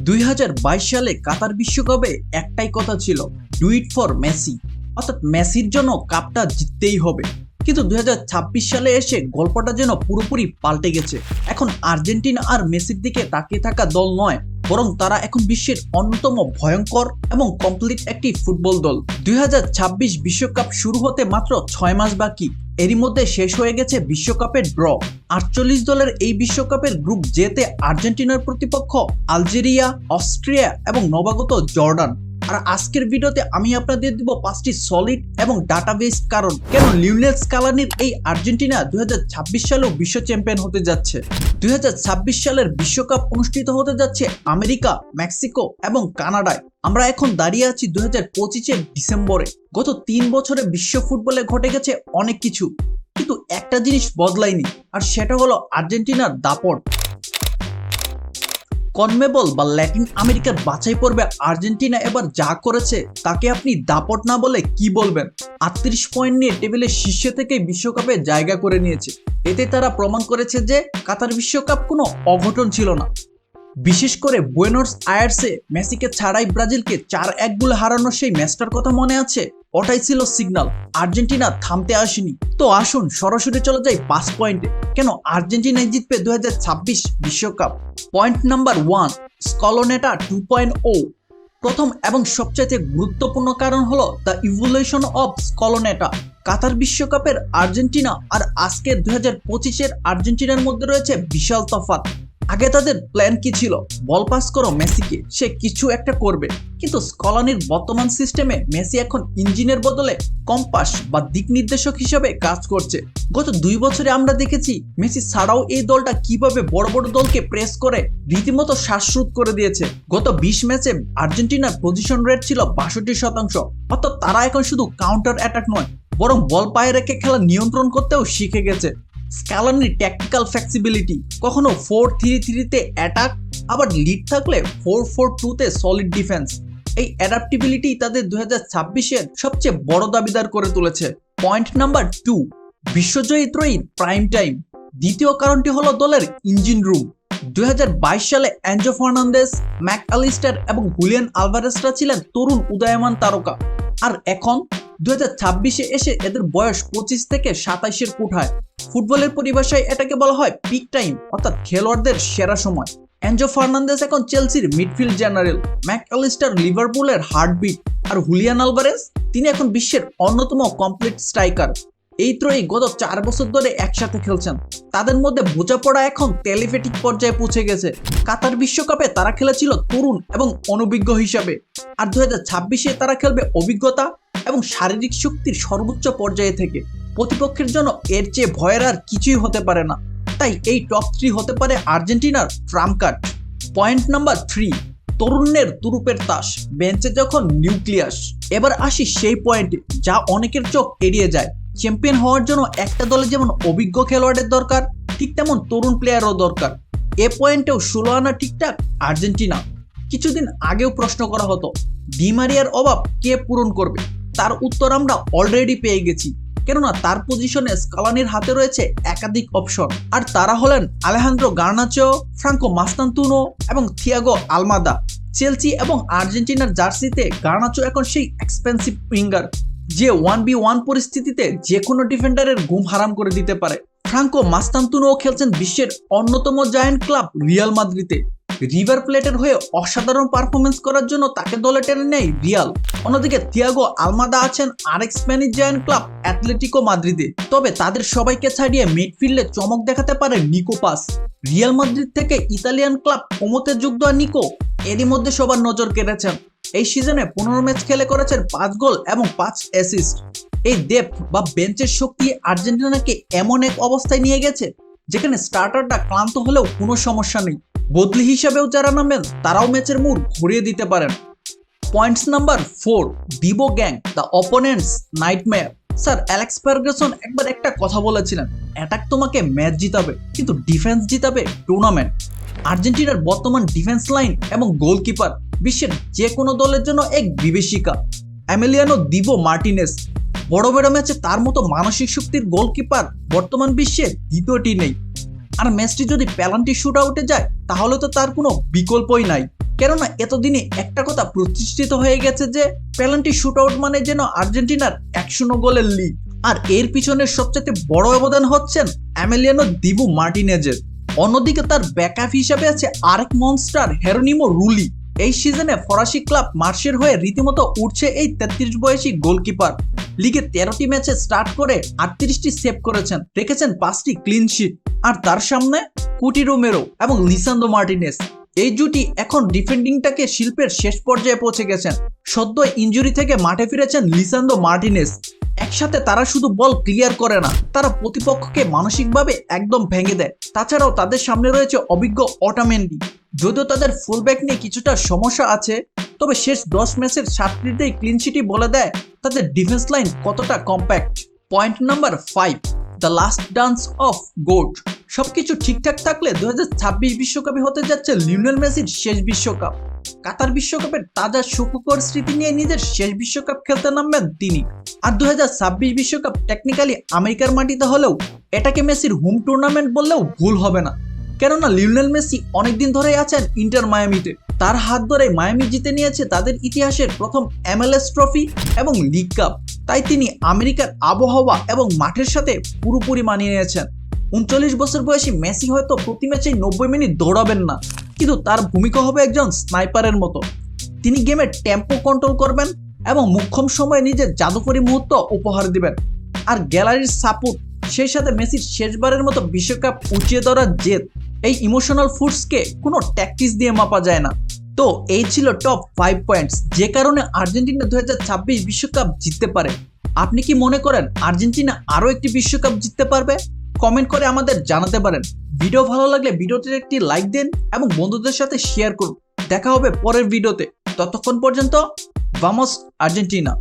2022 সালে কাতার বিশ্বকাপে একটাই কথা ছিল, ডু ইট ফর মেসি। অর্থাৎ মেসির জন্য কাপটা জিততেই হবে। কিন্তু 2026 সালে এসে গল্পটা যেন পুরোপুরি পাল্টে গেছে। এখন আর্জেন্টিনা আর মেসির দিকে তাকিয়ে থাকা দল নয়, বরং তারা এখন বিশ্বের অন্যতম ভয়ঙ্কর এবং কমপ্লিট একটি ফুটবল দল। 2026 বিশ্বকাপ শুরু হতে মাত্র 6 মাস বাকি। এরই মধ্যে শেষ হয়ে গেছে বিশ্বকাপের ড্র। 48 দলের এই বিশ্বকাপের গ্রুপ জেতে আর্জেন্টিনার প্রতিপক্ষ আলজেরিয়া, অস্ট্রিয়া এবং নবাগত জর্ডান। আর আজকের ভিডিওতে আমি আপনাদের দিব 5টি সলিড এবং ডাটাবেস কারণ কেন লিওনেল স্কালানির এই আর্জেন্টিনা 2026 সালেও বিশ্ব চ্যাম্পিয়ন হতে যাচ্ছে। 2026 সালের বিশ্বকাপ অনুষ্ঠিত হতে যাচ্ছে আমেরিকা, মেক্সিকো এবং কানাডায়। আমরা এখন দাঁড়িয়ে আছি 2025 ডিসেম্বরে। গত 3 বছরে বিশ্ব ফুটবলে ঘটে গেছে অনেক কিছু, কিন্তু একটা জিনিস বদলায়নি, আর সেটা হলো আর্জেন্টিনার দাপট। কনমেবল বা ল্যাটিন আমেরিকার বাছাই পর্বে আর্জেন্টিনা এবার যা করেছে তাকে আপনি দাপট না বলে কি বলবেন। 38 পয়েন্ট নিয়ে টেবিলের শীর্ষে থেকে বিশ্বকাপে জায়গা করে নিয়েছে। এতে তারা প্রমাণ করেছে যে কাতার বিশ্বকাপ কোনো অঘটন ছিল না। বিশেষ করে বুয়েনোস আয়ার্সে মেসিকে ছাড়াই ব্রাজিলকে 4-1 গোলে হারানোর সেই ম্যাচটার কথা মনে আছে? ওটাই ছিল সিগন্যাল আর্জেন্টিনা থামতে আসেনি। তো আসুন সরাসরি চলে যাই 5 পয়েন্টে কেন আর্জেন্টিনাই জিতবে 2026 বিশ্বকাপ। Point number 1, স্কলোনেটা 2.0। প্রথম এবং সবচাইতে গুরুত্বপূর্ণ কারণ হলো দ্য ইভলিউশন অফ স্কলোনেটা। কাতার বিশ্বকাপের আর্জেন্টিনা আর আজকের 2025-এর আর্জেন্টিনার মধ্যে রয়েছে বিশাল তফাৎ। আগে তাদের প্ল্যান কি ছিল? বল পাস করো মেসিকে, সে কিছু একটা করবে। কিন্তু স্কলানির বর্তমান সিস্টেমে মেসি এখন ইঞ্জিনের বদলে কম্পাস বা দিক নির্দেশক হিসেবে কাজ করছে। গত 2 বছরে আমরা দেখেছি মেসি ছাড়াও এই দলটা কিভাবে বড় বড় দলকে প্রেস করে রীতিমতো শ্বাসরোধ করে দিয়েছে। গত 20 ম্যাচে আর্জেন্টিনার পজিশন রেট ছিল 62%। অর্থাৎ তারা এখন শুধু কাউন্টার অ্যাটাক নয়, বরং বল পায়ে রেখে খেলা নিয়ন্ত্রণ করতেও শিখে গেছে। স্ক্যালানির ট্যাকটিক্যাল ফ্লেক্সিবিলিটি, কখনো 4-3-3-তে অ্যাটাক, আবার লিড থাকলে 4-4-2-তে সলিড ডিফেন্স। এই অ্যাডাপ্টিবিলিটি তাদের 2026-এর সবচেয়ে বড় দাবিদার করে তুলেছে। পয়েন্ট নাম্বার 2, বিশ্বজয়ী ত্রয়ী প্রাইম টাইম। দ্বিতীয় কারণটি হলো দলের ইঞ্জিন রুম। 2022 সালে অ্যাঞ্জো ফার্নান্দেস, ম্যাক অ্যালিস্টার এবং হুলিয়ান আলভারেজরা ছিলেন তরুণ উদীয়মান তারকা। আর এখন 2026-এ এসে এদের বয়স 25 থেকে 27-এর কোঠায়। ফুটবলের পরিভাষায় এটাকে বলা হয় পিক টাইম, অর্থাৎ খেলোয়াড়দের সেরা সময়। অ্যাঞ্জো ফার্নান্দেস এখন চেলসির মিডফিল্ড জেনারেল, ম্যাক অ্যালিস্টার লিভারপুলের হার্টবিট, আর হুলিয়ান আলভারেজ তিনি এখন বিশ্বের অন্যতম কমপ্লিট স্ট্রাইকার। এই ত্রয়ী গত 4 বছর ধরে একসাথে খেলছেন। তাদের মধ্যে বোঝাপড়া এখন টেলিপ্যাথিক পর্যায়ে পৌঁছে গেছে। কাতার বিশ্বকাপে তারা খেলেছিল তরুণ এবং অনভিজ্ঞ হিসাবে, আর 2026-এ তারা খেলবে অভিজ্ঞতা এবং শারীরিক শক্তির সর্বোচ্চ পর্যায়ে থেকে। প্রতিপক্ষের জন্য এর চেয়ে ভয়ের আর কিছুই হতে পারে না। তাই এই টপ 3 হতে পারে আর্জেন্টিনার ট্রাম্প কার্ড। পয়েন্ট নাম্বার 3, তরুণের তুরুপের তাস, বেঞ্চে যখন নিউক্লিয়াস। এবার আসি সেই পয়েন্টে যা অনেকের চোখ এড়িয়ে যায়। চ্যাম্পিয়ন হওয়ার জন্য একটা দলে যেমন অভিজ্ঞ খেলোয়াড়ের দরকার, ঠিক তেমন তরুণ প্লেয়ারও দরকার। এ পয়েন্টেও 16 আনা ঠিকঠাক আর্জেন্টিনা। কিছুদিন আগেও প্রশ্ন করা হতো ডি মারিয়ার অভাব কে পূরণ করবে? তার উত্তর আমরা অলরেডি পেয়ে গেছি, কেননা তার পজিশনে স্কালানির হাতে রয়েছে একাধিক অপশন। আর তারা হলেন আলেহান্দ্রো গার্নাচো, ফ্রাঙ্কো মাস্তান্তুনো এবং থিয়াগো আলমাদা। চেলসি এবং আর্জেন্টিনার জার্সিতে গার্নাচো এখন সেই এক্সপেন্সিভ উইঙ্গার যে 1v1 পরিস্থিতিতে যে কোনো ডিফেন্ডারের ঘুম হারাম করে দিতে পারে। ফ্রাঙ্কো মাস্তান্তুনো খেলছেন বিশ্বের অন্যতম জায়ান্ট ক্লাব রিয়াল মাদ্রিদে। রিভার প্লেটের হয়ে অসাধারণ পারফরমেন্স করার জন্য তাকে দলে টেনে নেয় রিয়াল। অন্যদিকে থিয়াগো আলমাদা আছেন আরেক স্প্যানিশ জায়ান্ট ক্লাব অ্যাটলেটিকো মাদ্রিদে। তবে তাদের সবাইকে ছাড়িয়ে মিডফিল্ডে চমক দেখাতে পারে নিকো পাস। রিয়াল মাদ্রিদ থেকে ইতালিয়ান ক্লাব কোমোতে যোগ দেওয়া নিকো এরই মধ্যে সবার নজর কেড়েছেন। এই সিজনে 15 ম্যাচ খেলে করেছেন 5 গোল এবং 5 অ্যাসিস্ট। এই ডেপথ বা বেঞ্চের শক্তি আর্জেন্টিনাকে এমন এক অবস্থায় নিয়ে গেছে যেখানে স্টার্টারটা ক্লান্ত হলেও কোনো সমস্যা নেই। বদলি হিসাবেও যারা নামেন তারাও ম্যাচের মুড ঘুরিয়ে দিতে পারেন। Points number 4, Dibu gang, the opponents nightmare. Sir Alex Ferguson একবার একটা কথা বলেছিলেন, অ্যাটাক তোমাকে ম্যাচ জিতাবে কিন্তু ডিফেন্স জিতাবে টুর্নামেন্ট। আর্জেন্টিনার বর্তমান ডিফেন্স লাইন এবং গোলকিপার বিশ্বের যে কোনো দলের জন্য এক বিভীষিকা। এমিলিয়ানো দিবো মার্টিনেস, বড় বড় ম্যাচে তার মতো মানসিক শক্তির গোলকিপার বর্তমান বিশ্বে দ্বিতীয়টি নেই। আর ম্যাচটি যদি পেনাল্টি শুট আউটে যায় তাহলে তো তার কোনো বিকল্পই নাই। কেননা এতদিনে একটা কথা প্রতিষ্ঠিত হয়ে গেছে যে পেনাল্টি শুট আউট মানে যেন আর্জেন্টিনার 100 গোলের লিগ। আর এর পিছনের সবচেয়ে বড় অবদান হচ্ছেন এমিলিয়ানো দিবু মার্টিনেজের। অন্যদিকে তার ব্যাকআপ হিসাবে আছে আরেক মনস্টার হেরোনিমো রুলি। এই সিজনে ফরাসি ক্লাব মার্সের হয়ে রীতিমতো উঠছে এই 33 বয়সী গোলকিপার। লিগে 13টি ম্যাচে স্টার্ট করে 38টি সেভ করেছেন, রেখেছেন 5টি ক্লিন শিট। আর তার সামনে কুটি রোমেরো এবং লিসান্দ্রো মার্টিনেজ। এই জুটি এখন ডিফেন্ডিংটাকে শিল্পের শেষ পর্যায়ে পৌঁছে গেছেন। সদ্য ইনজুরি থেকে মাঠে ফিরেছেন লিসান্দ্রো মার্টিনেজ। একসাথে তারা শুধু বল ক্লিয়ার করে না, তারা প্রতিপক্ষকে মানসিকভাবে একদম ভেঙে দেয়। তাছাড়াও তাদের সামনে রয়েছে অভিজ্ঞ অটামেন্ডি। যদিও তাদের ফুলব্যাক নিয়ে কিছুটা সমস্যা আছে, তবে শেষ 10 ম্যাচের 7টিতেই ক্লিন শিটই বলে দেয় তাদের ডিফেন্স লাইন কতটা compact. Point number 5, the last dance of goat. সবকিছু ঠিকঠাক থাকলে 2026 বিশ্বকাপে হতে যাচ্ছে লিওনেল মেসির শেষ বিশ্বকাপ। কাতার বিশ্বকাপের তাজা সুখকর স্মৃতি নিয়ে নিজের শেষ বিশ্বকাপ খেলতে নামবেন তিনি। আর 2026 বিশ্বকাপ টেকনিক্যালি আমেরিকার মাটিতে হলেও এটাকে মেসির হোম টুর্নামেন্ট বললেও ভুল হবে না। কেননা লিওনেল মেসি অনেকদিন ধরেই আছেন ইন্টার মায়ামিতে। তার হাত ধরে মায়ামি জিতে নিয়েছে তাদের ইতিহাসের প্রথম MLS ট্রফি এবং লিগ কাপ। তাই তিনি আমেরিকার আবহাওয়া এবং মাঠের সাথে পুরোপুরি মানিয়ে নিয়েছেন। 39 বছর বয়সী মেসি হয়তো প্রতি ম্যাচেই 90 মিনিট দৌড়াবেন না, কিন্তু তার ভূমিকা হবে একজন স্নাইপারের মতো। তিনি গেমের টেম্পো কন্ট্রোল করবেন এবং মুখ্যম সময়ে নিজের জাদুকরী মুহূর্ত উপহার দিবেন। আর গ্যালারির সাপোর্ট, সেই সাথে মেসির শেষবারের মতো বিশ্বকাপ উঁচিয়ে ধরার জেদ, এই ইমোশনাল ফুডসকে কোনো ট্যাকটিক্স দিয়ে মাপা যায় না। তো এই ছিল টপ 5 পয়েন্টস যে কারণে আর্জেন্টিনা 2026 বিশ্বকাপ জিততে পারে। আপনি কি মনে করেন আর্জেন্টিনা আরও একটি বিশ্বকাপ জিততে পারবে? কমেন্ট করে আমাদের জানাতে পারেন। ভিডিও ভালো লাগলে ভিডিওটির একটি লাইক দিন এবং বন্ধুদের সাথে শেয়ার করুন। দেখা হবে পরের ভিডিওতে। ততক্ষণ পর্যন্ত ভামোস আর্জেন্টিনা।